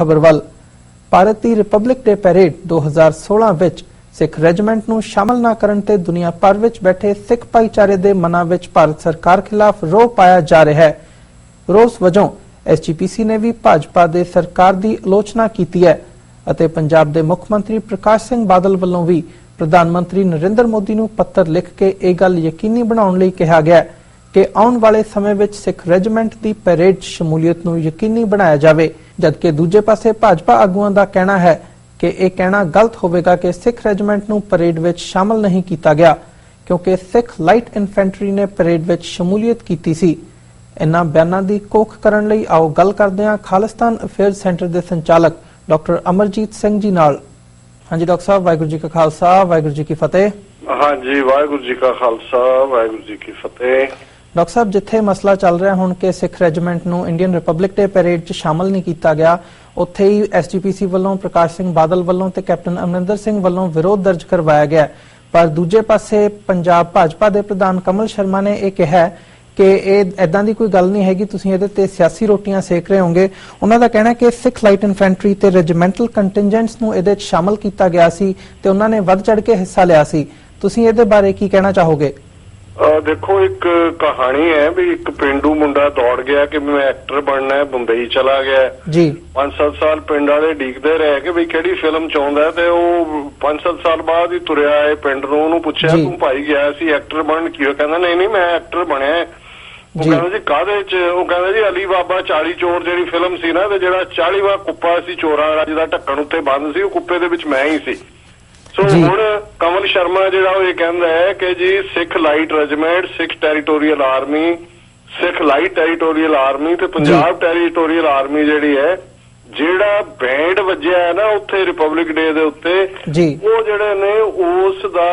खबर वल भारत की रिपब्लिक डे पैरेड 2016 विच सिख रेजिमेंट नूं शामिल ना करन ते दुनिया भर विच बैठे सिख भाईचारे दे मनां विच भारत सरकार खिलाफ रोह पाया जा रहा है। रोस वजों SGPC ने भी भाजपा दे सरकार दी आलोचना कीती है अते पंजाब दे मुख मंत्री प्रकाश सिंह बादल वल्लों भी प्रधानमंत्री नरेंद्र मोदी नूं पत्र लिख के यह गल यकीनी बनाउण लई कहा गया कि आउण वाले समय विच सिख रेजिमेंट दी पैरेड शमूलीयत नूं यकीनी बनाया जावे, जबकि दूजे पासे भाजपा आगुआं दा कहना है कि यह कहना गलत होवेगा कि सिख रेजिमेंट नूं परेड विच शामिल नहीं किया गया क्योंकि सिख लाइट इन्फेंट्री ने परेड विच शमूलीयत की सी। इन्हां बयानां दी कोख करन लई आओ गल करदे हां खालिस्तान अफेयर्स सेंटर दे संचालक डॉक्टर अमरजीत सिंह जी नाल। हाँ जी डॉक्टर साहब, वाहिगुरू जी का खालसा वाहिगुरू जी की फतेह। हाँ जी, वाहिगुरू जी का खालसा वाहिगुरू जी की फतेह। डॉक्टर साहब, जिथे मसला चल रहा हुण कि सिख रेजिमेंट नूं इंडियन रिपब्लिक डे पैरेड च शामिल नहीं किया गया, उत्थे ही SGPC वल्लों प्रकाश सिंह बादल वल्लों ते कैप्टन अमरिंदर सिंह वल्लों विरोध दर्ज करवाया गया। पर दूजे पासे पंजाब भाजपा दे प्रधान कमल शर्मा ने यह कहा कि इदां दी कोई गल नहीं हैगी, तुसीं इहदे ते सियासी रोटियां सेक रहे होंगे। उन्हां दा कहना है कि सिख लाइट इन्फेंट्री ते रेजिमेंटल कंटिजेंट्स नूं इहदे च शामिल किया गया सी ते उन्हां ने वध चढ़ के हिस्सा लिया सी। तुसीं इहदे बारे की कहना चाहोगे? देखो, एक कहानी है भी एक पिंडू मुंडा दौड़ गया कि मैं एक्टर बनना है, मुंबई चला गया जी। 5-7 साल पिंड वाले डीकदे रहे कि भी किहड़ी फिल्म चाहुंदा है ते वो 5-7 साल बाद ही तुरिया है पिंड नूं। ਉਹਨੂੰ ਪੁੱਛਿਆ ਤੂੰ ਭਾਈ ਗਿਆ ਸੀ ਐਕਟਰ ਬਣਨ, ਕੀ ਕਹਿੰਦਾ ਨਹੀਂ ਮੈਂ ਐਕਟਰ ਬਣਿਆ। ਉਹ ਕਹਿੰਦਾ ਜੀ ਕਾਹਦੇ ਚ? ਉਹ ਕਹਿੰਦਾ ਜੀ ਅਲੀ ਬਾਬਾ 40 ਚੋਰ ਜਿਹੜੀ ਫਿਲਮ ਸੀ ਨਾ, ਤੇ ਜਿਹੜਾ 40ਵਾਂ ਕੁੱਪਾ ਸੀ ਚੋਰਾਂ ਵਾਲਾ ਜਿਹਦਾ ਢੱਕਣ ਉੱਤੇ ਬੰਦ ਸੀ, ਉਹ ਕੁੱਪੇ ਦੇ ਵਿੱਚ ਮੈਂ ਹੀ ਸੀ। ਸੋ ਹੁਣ ਕਮਲ ਸ਼ਰਮਾ ਜਿਹੜਾ ਉਹ ਇਹ ਕਹਿੰਦਾ ਹੈ ਕਿ ਜੀ ਸਿੱਖ ਲਾਈਟ ਰੈਜੀਮੈਂਟ, ਸਿੱਖ ਟੈਰੀਟੋਰੀਅਲ ਆਰਮੀ, ਸਿੱਖ ਲਾਈਟ ਟੈਰੀਟੋਰੀਅਲ ਆਰਮੀ ਤੇ ਪੰਜਾਬ ਟੈਰੀਟੋਰੀਅਲ ਆਰਮੀ ਜਿਹੜੀ ਹੈ, ਜਿਹੜਾ ਬੈਂਡ ਵੱਜਿਆ ਹੈ ਨਾ ਉੱਥੇ ਰਿਪਬਲਿਕ ਡੇ ਦੇ ਉੱਤੇ, ਉਹ ਜਿਹੜੇ ਨੇ ਉਸ ਦਾ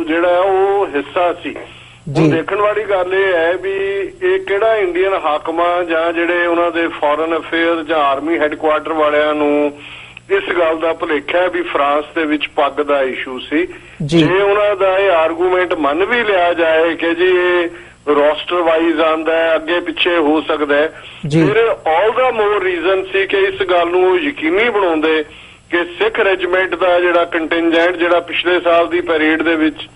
ਜਿਹੜਾ ਉਹ ਹਿੱਸਾ ਸੀ। ਹੁਣ ਦੇਖਣ ਵਾਲੀ ਗੱਲ ਇਹ ਹੈ ਵੀ ਇਹ ਕਿਹੜਾ ਇੰਡੀਅਨ ਹਾਕਮਾਂ ਜਾਂ ਜਿਹੜੇ ਉਹਨਾਂ ਦੇ ਫੋਰਨ ਅਫੇਅਰ ਜਾਂ ਆਰਮੀ ਹੈਡਕੁਆਟਰ ਵਾਲਿਆਂ ਨੂੰ ਇਸ ਗੱਲ ਦਾ ਭੁਲੇਖਾ ਹੈ ਵੀ ਫਰਾਂਸ ਦੇ ਵਿੱਚ ਪੱਗ ਦਾ ਇਸ਼ੂ ਸੀ। ਜੇ ਉਹਨਾਂ ਦਾ ਇਹ ਆਰਗੂਮੈਂਟ ਮੰਨ ਵੀ ਲਿਆ ਜਾਏ ਕਿ ਜੀ ਇਹ ਰੋਸਟਰ ਵਾਈਜ਼ ਆਂਦਾ ਹੈ, ਅੱਗੇ ਪਿੱਛੇ ਹੋ ਸਕਦਾ ਹੈ, ਫਿਰ ਆਲ ਦਾ ਮੋਰ ਰੀਜ਼ਨ ਸੀ ਕਿ ਇਸ ਗੱਲ ਨੂੰ ਉਹ ਯਕੀਨੀ ਬਣਾਉਂਦੇ ਕਿ ਸਿੱਖ ਰੈਜੀਮੈਂਟ ਦਾ ਜਿਹੜਾ ਕੰਟਿੰਜੈਂਟ ਜਿਹੜਾ ਪਿਛਲੇ ਸਾਲ ਦੀ ਪੈਰੇਡ ਦੇ ਵਿੱਚ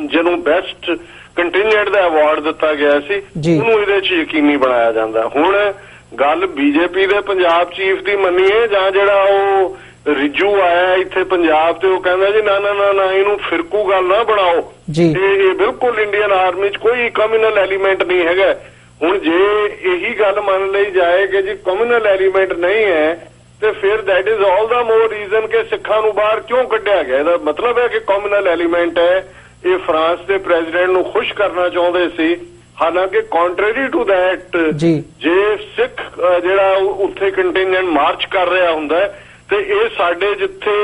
ਜਿਹਨੂੰ ਬੈਸਟ ਕੰਟਿੰਜੈਂਟ ਦਾ ਅਵਾਰਡ ਦਿੱਤਾ ਗਿਆ ਸੀ, ਉਹਨੂੰ ਇਹਦੇ 'ਚ ਯਕੀਨੀ ਬਣਾਇਆ ਜਾਂਦਾ। ਹੁਣ ਗੱਲ BJP ਦੇ ਪੰਜਾਬ ਚੀਫ ਦੀ ਮੰਨੀਏ ਜਾਂ ਜਿਹੜਾ ਉਹ ਰਿਜੂ ਆਇਆ ਇੱਥੇ ਪੰਜਾਬ ਤੇ ਉਹ ਕਹਿੰਦਾ ਜੀ ਨਾ ਇਹਨੂੰ ਫਿਰਕੂ ਗੱਲ ਨਾ ਬਣਾਓ, ਇਹ ਬਿਲਕੁਲ ਇੰਡੀਅਨ ਆਰਮੀ 'ਚ ਕੋਈ ਕਮਿਊਨਲ ਐਲੀਮੈਂਟ ਨਹੀਂ ਹੈਗਾ। ਹੁਣ ਜੇ ਇਹੀ ਗੱਲ ਮੰਨ ਲਈ ਜਾਏ ਕਿ ਜੀ ਕਮਿਊਨਲ ਐਲੀਮੈਂਟ ਨਹੀਂ ਹੈ ਤੇ ਫਿਰ that is all the more reason ਕਿ ਸਿੱਖਾਂ ਨੂੰ ਬਾਹਰ ਕਿਉਂ ਕੱਢਿਆ ਗਿਆ। ਇਹਦਾ ਮਤਲਬ ਹੈ ਕਿ ਕਮਿਊਨਲ ਐਲੀਮੈਂਟ ਹੈ। ਇਹ ਫਰਾਂਸ ਦੇ ਪ੍ਰੈਜ਼ੀਡੈਂਟ ਨੂੰ ਖੁਸ਼ ਕਰਨਾ ਚਾਹੁੰਦੇ ਸੀ, ਹਾਲਾਂਕਿ ਕੰਟਰਰੀ ਟੂ ਦੈਟ ਜੇ ਸਿੱਖ ਜਿਹੜਾ ਉੱਥੇ ਕੰਟਿੰਜੈਂਟ ਮਾਰਚ ਕਰ ਰਿਹਾ ਹੁੰਦਾ ਤੇ ਇਹ ਸਾਡੇ ਜਿੱਥੇ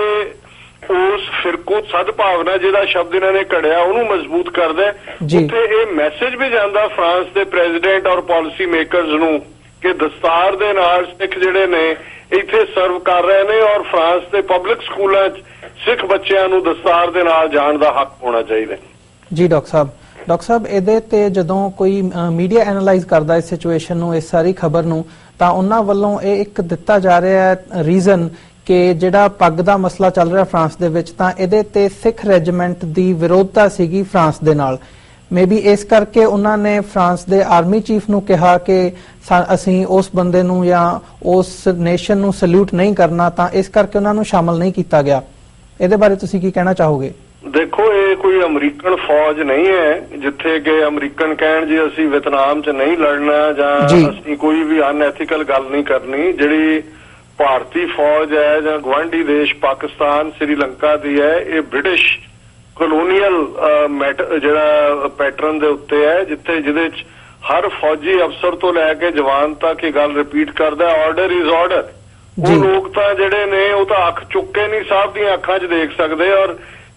ਉਸ ਫਿਰਕੂ ਸਦਭਾਵਨਾ ਜਿਹਦਾ ਸ਼ਬਦ ਇਹਨਾਂ ਨੇ ਘੜਿਆ ਉਹਨੂੰ ਮਜ਼ਬੂਤ ਕਰਦਾ, ਉੱਥੇ ਇਹ ਮੈਸੇਜ ਵੀ ਜਾਂਦਾ ਫਰਾਂਸ ਦੇ ਪ੍ਰੈਜ਼ੀਡੈਂਟ ਔਰ ਪਾਲਿਸੀ ਮੇਕਰਜ਼ ਨੂੰ ਕਿ ਦਸਤਾਰ ਦੇ ਨਾਲ ਸਿੱਖ ਜਿਹੜੇ ਨੇ ਇੱਥੇ ਸਰਵ ਕਰ ਰਹੇ ਨੇ ਔਰ ਫਰਾਂਸ ਦੇ ਪਬਲਿਕ ਸਕੂਲਾਂ 'ਚ ਸਿੱਖ ਬੱਚਿਆਂ ਨੂੰ ਦਸਤਾਰ ਦੇ ਨਾਲ ਜਾਣ ਦਾ ਹੱਕ ਹੋਣਾ ਚਾਹੀਦਾ। ਜੀ ਡਾਕਟਰ ਸਾਹਿਬ ਇਹਦੇ ਤੇ ਜਦੋਂ ਕੋਈ ਮੀਡੀਆ ਐਨਾਲਾਈਜ਼ ਕਰਦਾ ਇਸ ਸਿਚੁਏਸ਼ਨ ਨੂੰ, ਇਸ ਸਾਰੀ ਖਬਰ ਨੂੰ, ਤਾਂ ਉਹਨਾਂ ਵੱਲੋਂ ਇਹ ਇੱਕ ਦਿੱਤਾ ਜਾ ਰਿਹਾ ਹੈ ਰੀਜ਼ਨ ਕਿ ਜਿਹੜਾ ਪੱਗ ਦਾ ਮਸਲਾ ਚੱਲ ਰਿਹਾ ਫਰਾਂਸ ਦੇ ਵਿੱਚ, ਤਾਂ ਇਹਦੇ ਤੇ ਸਿੱਖ ਰੈਜੀਮੈਂਟ ਦੀ ਵਿਰੋਧਤਾ ਸੀਗੀ ਫਰਾਂਸ ਦੇ ਨਾਲ। ਮੇਬੀ ਇਸ ਕਰਕੇ ਉਹਨਾਂ ਨੇ ਫਰਾਂਸ ਦੇ ਆਰਮੀ ਚੀਫ ਨੂੰ ਕਿਹਾ ਕਿ ਅਸੀਂ ਉਸ ਬੰਦੇ ਨੂੰ ਜਾਂ ਉਸ ਨੇਸ਼ਨ ਨੂੰ ਸਲੂਟ ਨਹੀਂ ਕਰਨਾ, ਤਾਂ ਇਸ ਕਰਕੇ ਉਹਨਾਂ ਨੂੰ ਸ਼ਾਮਲ ਨਹੀਂ ਕੀਤਾ ਗਿਆ। ਇਹਦੇ ਬਾਰੇ ਤੁਸੀਂ ਕੀ ਕਹਿਣਾ ਚਾਹੋਗੇ? ਦੇਖੋ, ਇਹ ਕੋਈ ਅਮਰੀਕਨ ਫੌਜ ਨਹੀਂ ਹੈ ਜਿੱਥੇ ਕਿ ਅਮਰੀਕਨ ਕਹਿਣ ਜੀ ਅਸੀਂ ਵਿਤਨਾਮ 'ਚ ਨਹੀਂ ਲੜਨਾ ਜਾਂ ਅਸੀਂ ਕੋਈ ਵੀ ਅਨਐਥੀਕਲ ਗੱਲ ਨਹੀਂ ਕਰਨੀ। ਜਿਹੜੀ ਭਾਰਤੀ ਫੌਜ ਹੈ ਜਾਂ ਗੁਆਂਢੀ ਦੇਸ਼ ਪਾਕਿਸਤਾਨ, ਸ੍ਰੀਲੰਕਾ ਦੀ ਹੈ, ਇਹ ਬ੍ਰਿਟਿਸ਼ ਕਲੋਨੀਅਲ ਜਿਹੜਾ ਪੈਟਰਨ ਦੇ ਉੱਤੇ ਹੈ, ਜਿਹਦੇ 'ਚ ਹਰ ਫੌਜੀ ਅਫਸਰ ਤੋਂ ਲੈ ਕੇ ਜਵਾਨ ਤੱਕ ਇਹ ਗੱਲ ਰਿਪੀਟ ਕਰਦਾ, ਆਰਡਰ ਇਜ਼ ਆਰਡਰ। ਉਹ ਲੋਕ ਤਾਂ ਜਿਹੜੇ ਨੇ ਉਹ ਤਾਂ ਅੱਖ ਚੁੱਕ ਕੇ ਨਹੀਂ ਸਾਹਿਬ ਦੀਆਂ ਅੱਖਾਂ 'ਚ ਦੇਖ ਸਕਦੇ। ਔਰ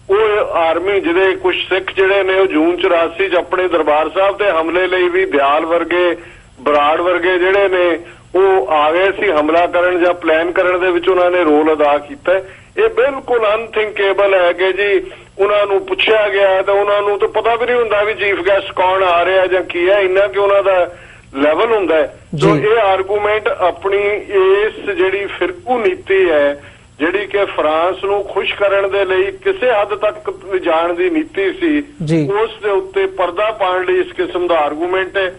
ਉਹ ਆਰਮੀ ਜਿਹਦੇ ਕੁਝ ਸਿੱਖ ਜਿਹੜੇ ਨੇ ਉਹ ਜੂਨ 84 'ਚ ਆਪਣੇ ਦਰਬਾਰ ਸਾਹਿਬ ਤੇ ਹਮਲੇ ਲਈ ਵੀ ਦਿਆਲ ਵਰਗੇ, ਬਰਾੜ ਵਰਗੇ ਜਿਹੜੇ ਨੇ ਉਹ ਆ ਗਏ ਸੀ ਹਮਲਾ ਕਰਨ ਜਾਂ ਪਲਾਨ ਕਰਨ ਦੇ ਵਿੱਚ ਉਹਨਾਂ ਨੇ ਰੋਲ ਅਦਾ ਕੀਤਾ। ਇਹ ਬਿਲਕੁਲ ਅਨਥਿੰਕੇਬਲ ਹੈ ਕਿ ਜੀ ਉਹਨਾਂ ਨੂੰ ਪੁੱਛਿਆ ਗਿਆ ਤਾਂ ਉਹਨਾਂ ਨੂੰ ਤਾਂ ਪਤਾ ਵੀ ਨਹੀਂ ਹੁੰਦਾ ਵੀ ਚੀਫ ਗੈਸਟ ਕੌਣ ਆ ਰਿਹਾ ਜਾਂ ਕੀ ਹੈ, ਇੰਨਾ ਕਿ ਉਹਨਾਂ ਦਾ ਲੈਵਲ ਹੁੰਦਾ ਹੈ। ਸੋ ਇਹ ਆਰਗੂਮੈਂਟ ਆਪਣੀ ਇਸ ਜਿਹੜੀ ਫਿਰਕੂ ਨੀਤੀ ਹੈ, ਜਿਹੜੀ ਕਿ ਫਰਾਂਸ ਨੂੰ ਖੁਸ਼ ਕਰਨ ਦੇ ਲਈ ਕਿਸੇ ਹੱਦ ਤੱਕ ਜਾਣ ਦੀ ਨੀਤੀ ਸੀ, ਉਸ ਦੇ ਉੱਤੇ ਪਰਦਾ ਪਾਉਣ ਲਈ ਇਸ ਕਿਸਮ ਦਾ ਆਰਗੂਮੈਂਟ ਹੈ।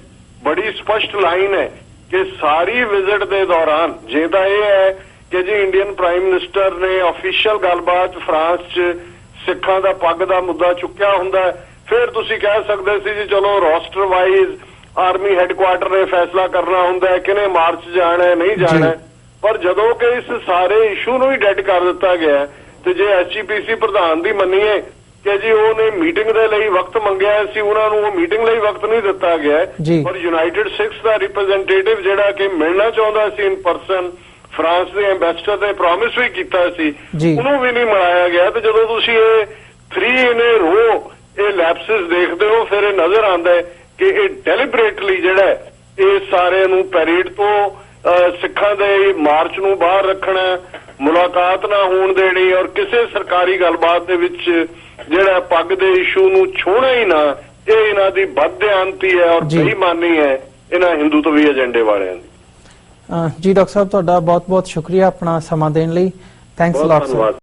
ਬੜੀ ਸਪਸ਼ਟ ਲਾਈਨ ਹੈ ਕਿ ਸਾਰੀ ਵਿਜ਼ਿਟ ਦੇ ਦੌਰਾਨ ਜੇ ਤਾਂ ਇਹ ਹੈ ਕਿ ਜੀ ਇੰਡੀਅਨ ਪ੍ਰਾਈਮ ਮਿਨਿਸਟਰ ਨੇ ਆਫੀਸ਼ੀਅਲ ਗੱਲਬਾਤ ਫਰਾਂਸ 'ਚ ਸਿੱਖਾਂ ਦਾ ਪੱਗ ਦਾ ਮੁੱਦਾ ਚੁੱਕਿਆ ਹੁੰਦਾ, ਫਿਰ ਤੁਸੀਂ ਕਹਿ ਸਕਦੇ ਸੀ ਜੀ ਚਲੋ ਰੋਸਟਰ ਵਾਈਜ਼ ਆਰਮੀ ਹੈੱਡਕੁਆਰਟਰ ਨੇ ਫੈਸਲਾ ਕਰਨਾ ਹੁੰਦਾ ਹੈ ਕਿਹਨੇ ਮਾਰਚ ਜਾਣਾ ਹੈ ਨਹੀਂ ਜਾਣਾ। ਪਰ ਜਦੋਂ ਕਿ ਇਸ ਸਾਰੇ ਇਸ਼ੂ ਨੂੰ ਹੀ ਡੈਡ ਕਰ ਦਿੱਤਾ ਗਿਆ ਤੇ ਜੇ ਐਸਜੀਪੀਸੀ ਪ੍ਰਧਾਨ ਦੀ ਮੰਨੀਏ ਕਿ ਜੀ ਉਹਨੇ ਮੀਟਿੰਗ ਦੇ ਲਈ ਵਕਤ ਮੰਗਿਆ ਸੀ, ਉਹਨਾਂ ਨੂੰ ਉਹ ਮੀਟਿੰਗ ਲਈ ਵਕਤ ਨਹੀਂ ਦਿੱਤਾ ਗਿਆ। ਪਰ ਯੂਨਾਈਟਿਡ ਸਿੱਖਸ ਦਾ ਰਿਪਰੈਜ਼ੈਂਟੇਟਿਵ ਜਿਹੜਾ ਕਿ ਮਿਲਣਾ ਚਾਹੁੰਦਾ ਸੀ ਇਨ ਪਰਸਨ, ਫਰਾਂਸ ਦੇ ਐਮਬੈਸਡਰ ਨੇ ਪ੍ਰੋਮਿਸ ਵੀ ਕੀਤਾ ਸੀ, ਉਹਨੂੰ ਵੀ ਨਹੀਂ ਮਿਲਾਇਆ ਗਿਆ। ਤੇ ਜਦੋਂ ਤੁਸੀਂ ਇਹ 3 ਇਨ ਏ ਰੋ ਇਹ ਲੈਪਸਿਸ ਦੇਖਦੇ ਹੋ, ਫਿਰ ਇਹ ਨਜ਼ਰ ਆਉਂਦਾ ਹੈ ਕਿ ਇਹ ਡੈਲੀਬਰੇਟਲੀ ਜਿਹੜਾ ਇਹ ਸਾਰਿਆਂ ਨੂੰ ਪੈਰੇਡ ਤੋਂ ਸਿੱਖਾਂ ਦੇ ਮਾਰਚ ਨੂੰ ਬਾਹਰ ਰੱਖਣਾ, ਮੁਲਾਕਾਤ ਨਾ ਹੋਣ ਦੇਣੀ ਔਰ ਕਿਸੇ ਸਰਕਾਰੀ ਗੱਲਬਾਤ ਦੇ ਵਿੱਚ ਜਿਹੜਾ ਪੱਗ ਦੇ ਇਸ਼ੂ ਨੂੰ ਛੋਹਣਾ ਹੀ ਨਾ, ਇਹ ਇਹਨਾਂ ਦੀ ਬਦਧਿਆਨਤੀ ਹੈ ਔਰ ਬੇਈਮਾਨੀ ਹੈ ਇਹਨਾਂ ਹਿੰਦੂਤਵੀ ਏਜੰਡੇ ਵਾਲਿਆਂ ਦੀ। ਜੀ ਡਾਕਟਰ ਸਾਹਿਬ, ਤੁਹਾਡਾ ਬਹੁਤ ਬਹੁਤ ਸ਼ੁਕਰੀਆ ਆਪਣਾ ਸਮਾਂ ਦੇਣ ਲਈ। Thanks a lot sir.